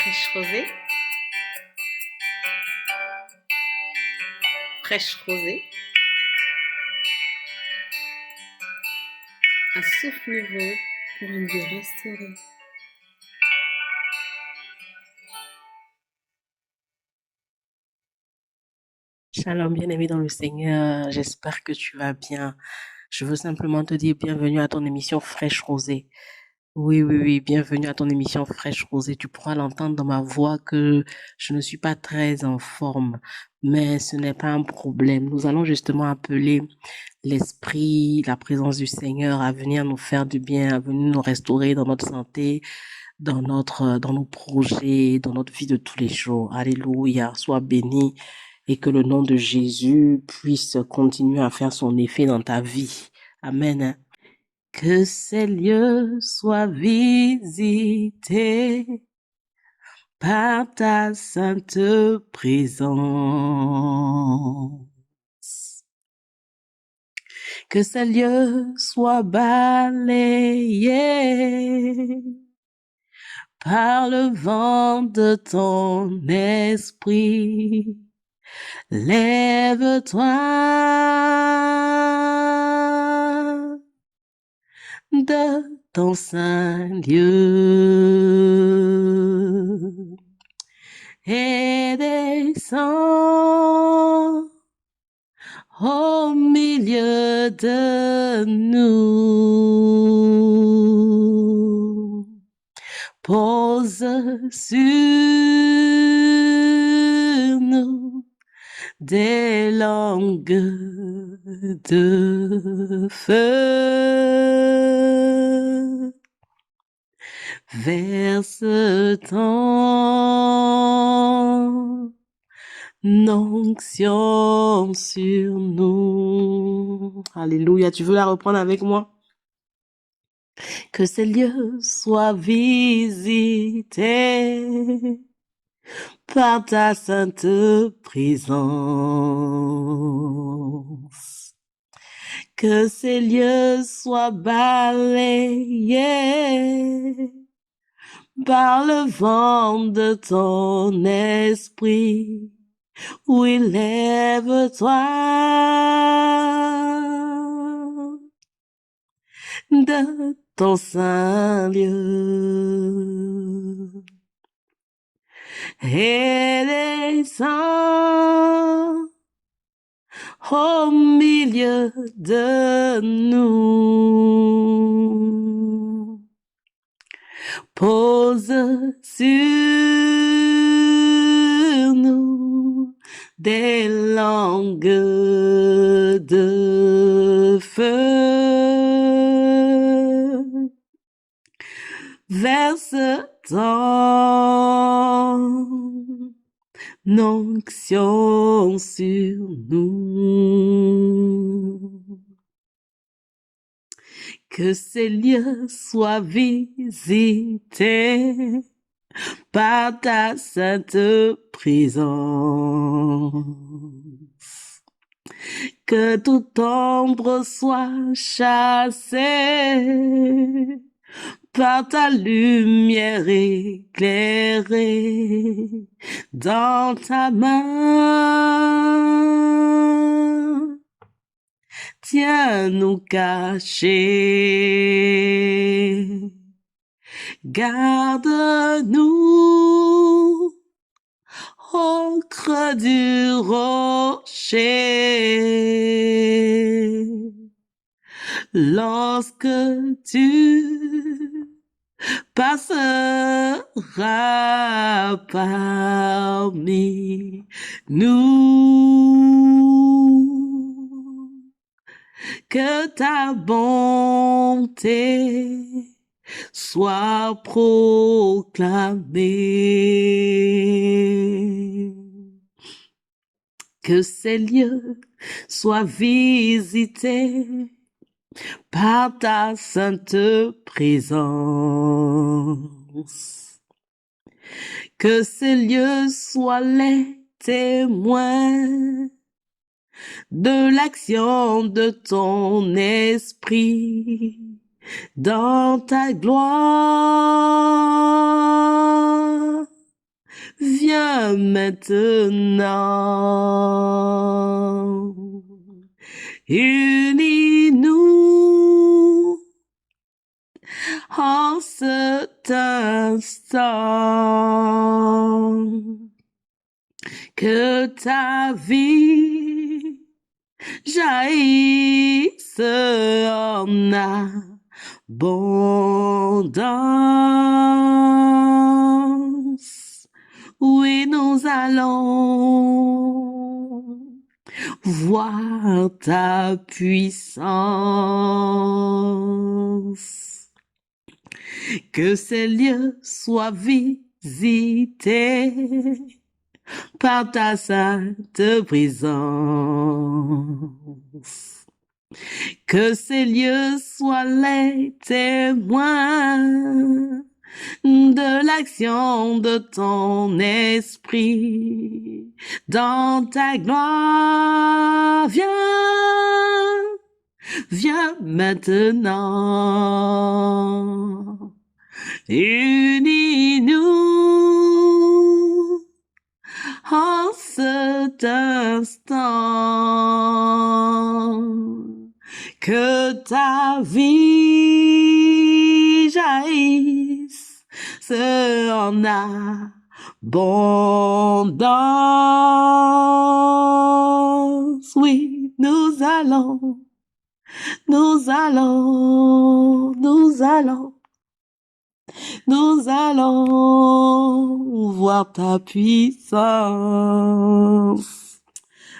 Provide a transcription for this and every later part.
Fraîche rosée, fraîche rosée, un souffle nouveau pour une vie restaurée. Shalom, bien-aimé dans le Seigneur, j'espère que tu vas bien. Je veux simplement te dire bienvenue à ton émission Fraîche Rosée. Oui, oui, oui, bienvenue à ton émission Fraîche Rosée. Tu pourras l'entendre dans ma voix que je ne suis pas très en forme, mais ce n'est pas un problème. Nous allons justement appeler l'Esprit, la présence du Seigneur à venir nous faire du bien, à venir nous restaurer dans notre santé, dans nos projets, dans notre vie de tous les jours. Alléluia, sois béni et que le nom de Jésus puisse continuer à faire son effet dans ta vie. Amen. Que ces lieux soient visités par ta sainte présence. Que ces lieux soient balayés par le vent de ton esprit. Lève-toi de ton saint lieu et descends au milieu de nous. Pose sur nous des langues de feu. Verse ton onction sur nous. Alléluia. Tu veux la reprendre avec moi? Que ces lieux soient visités par ta sainte présence. Que ces lieux soient balayés par le vent de ton esprit. Oui, lève-toi de ton saint lieu et descends au milieu de nous. Pose sur nous des langues de feu. Verse ton onction sur nous. Que ces lieux soient visités par ta sainte présence. Que toute ombre soit chassée par ta lumière éclairée dans ta main. Tiens-nous cachés, garde-nous au creux du rocher. Lorsque tu passeras parmi nous, que ta bonté soit proclamée. Que ces lieux soient visités par ta sainte présence. Que ces lieux soient les témoins de l'action de ton esprit dans ta gloire. Viens maintenant. Unis-nous en cet instant. Que ta vie jaillisse en abondance. Oui, nous allons voir ta puissance. Que ces lieux soient visités par ta sainte présence. Que ces lieux soient les témoins de l'action de ton esprit. Dans ta gloire, viens maintenant. Unis-nous en cet instant. Que ta vie jaillisse en abondance. Oui, nous allons voir ta puissance.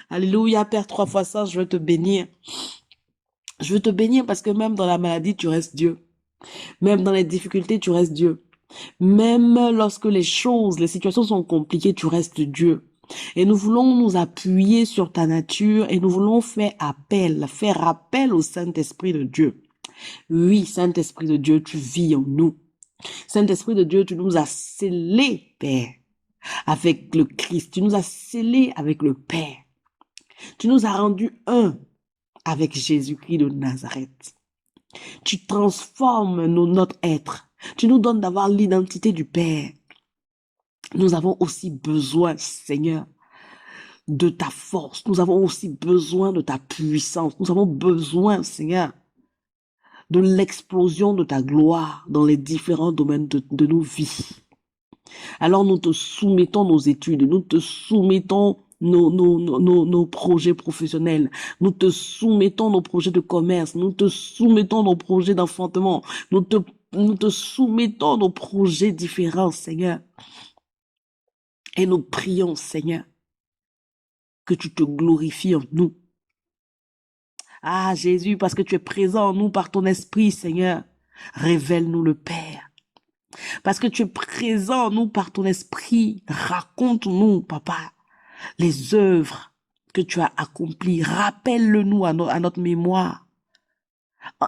Alléluia, Père, 3 fois ça, je veux te bénir. Je veux te bénir parce que même dans la maladie, tu restes Dieu. Même dans les difficultés, tu restes Dieu. Même lorsque les situations sont compliquées, tu restes Dieu. Et nous voulons nous appuyer sur ta nature et nous voulons faire appel au Saint-Esprit de Dieu. Oui, Saint-Esprit de Dieu, tu vis en nous. Saint-Esprit de Dieu, tu nous as scellés, Père, avec le Christ. Tu nous as scellés avec le Père. Tu nous as rendus un avec Jésus-Christ de Nazareth. Tu transformes notre être. Tu nous donnes d'avoir l'identité du Père. Nous avons aussi besoin, Seigneur, de ta force. Nous avons aussi besoin de ta puissance. Nous avons besoin, Seigneur, de l'explosion de ta gloire dans les différents domaines de nos vies. Alors nous te soumettons nos études, nous te soumettons nos projets professionnels, nous te soumettons nos projets de commerce, nous te soumettons nos projets d'enfantement, nous te soumettons nos projets différents, Seigneur. Et nous prions, Seigneur, que tu te glorifies en nous. Ah, Jésus, parce que tu es présent en nous par ton esprit, Seigneur, révèle-nous le Père. Parce que tu es présent en nous par ton esprit, raconte-nous, Papa, les œuvres que tu as accomplies. Rappelle-le-nous à notre mémoire.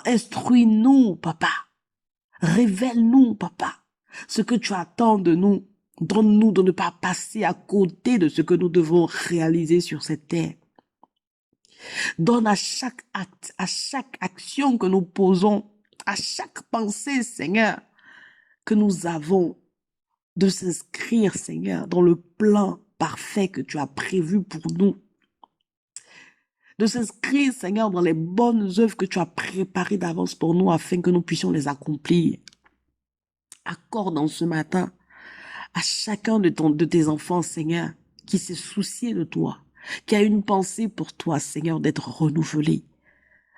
Instruis-nous, Papa. Révèle-nous, Papa, ce que tu attends de nous. Donne-nous de ne pas passer à côté de ce que nous devons réaliser sur cette terre. Donne à chaque acte, à chaque action que nous posons, à chaque pensée, Seigneur, que nous avons, de s'inscrire, Seigneur, dans le plan parfait que tu as prévu pour nous. De s'inscrire, Seigneur, dans les bonnes œuvres que tu as préparées d'avance pour nous afin que nous puissions les accomplir. Accorde en ce matin à chacun de tes enfants, Seigneur, qui s'est soucié de toi, qui a une pensée pour toi, Seigneur, d'être renouvelé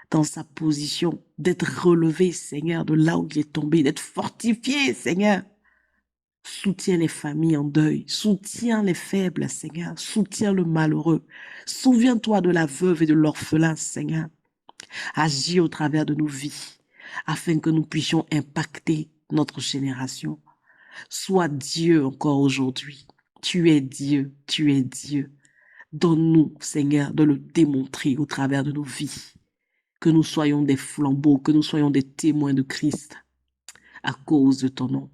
dans sa position, d'être relevé, Seigneur, de là où il est tombé, d'être fortifié, Seigneur. Soutiens les familles en deuil, soutiens les faibles, Seigneur, soutiens le malheureux. Souviens-toi de la veuve et de l'orphelin, Seigneur. Agis au travers de nos vies, afin que nous puissions impacter notre génération. Sois Dieu encore aujourd'hui. Tu es Dieu, tu es Dieu. Donne-nous, Seigneur, de le démontrer au travers de nos vies. Que nous soyons des flambeaux, que nous soyons des témoins de Christ à cause de ton nom.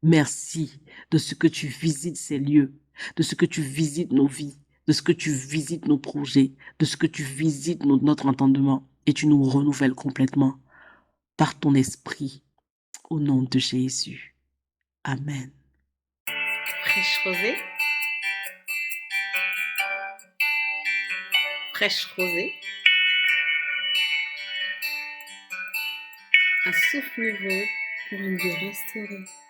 Merci de ce que tu visites ces lieux, de ce que tu visites nos vies, de ce que tu visites nos projets, de ce que tu visites notre entendement et tu nous renouvelles complètement par ton esprit au nom de Jésus. Amen. Fraîche Rosée. fraîche rosée. Un souffle nouveau pour une vie restaurée.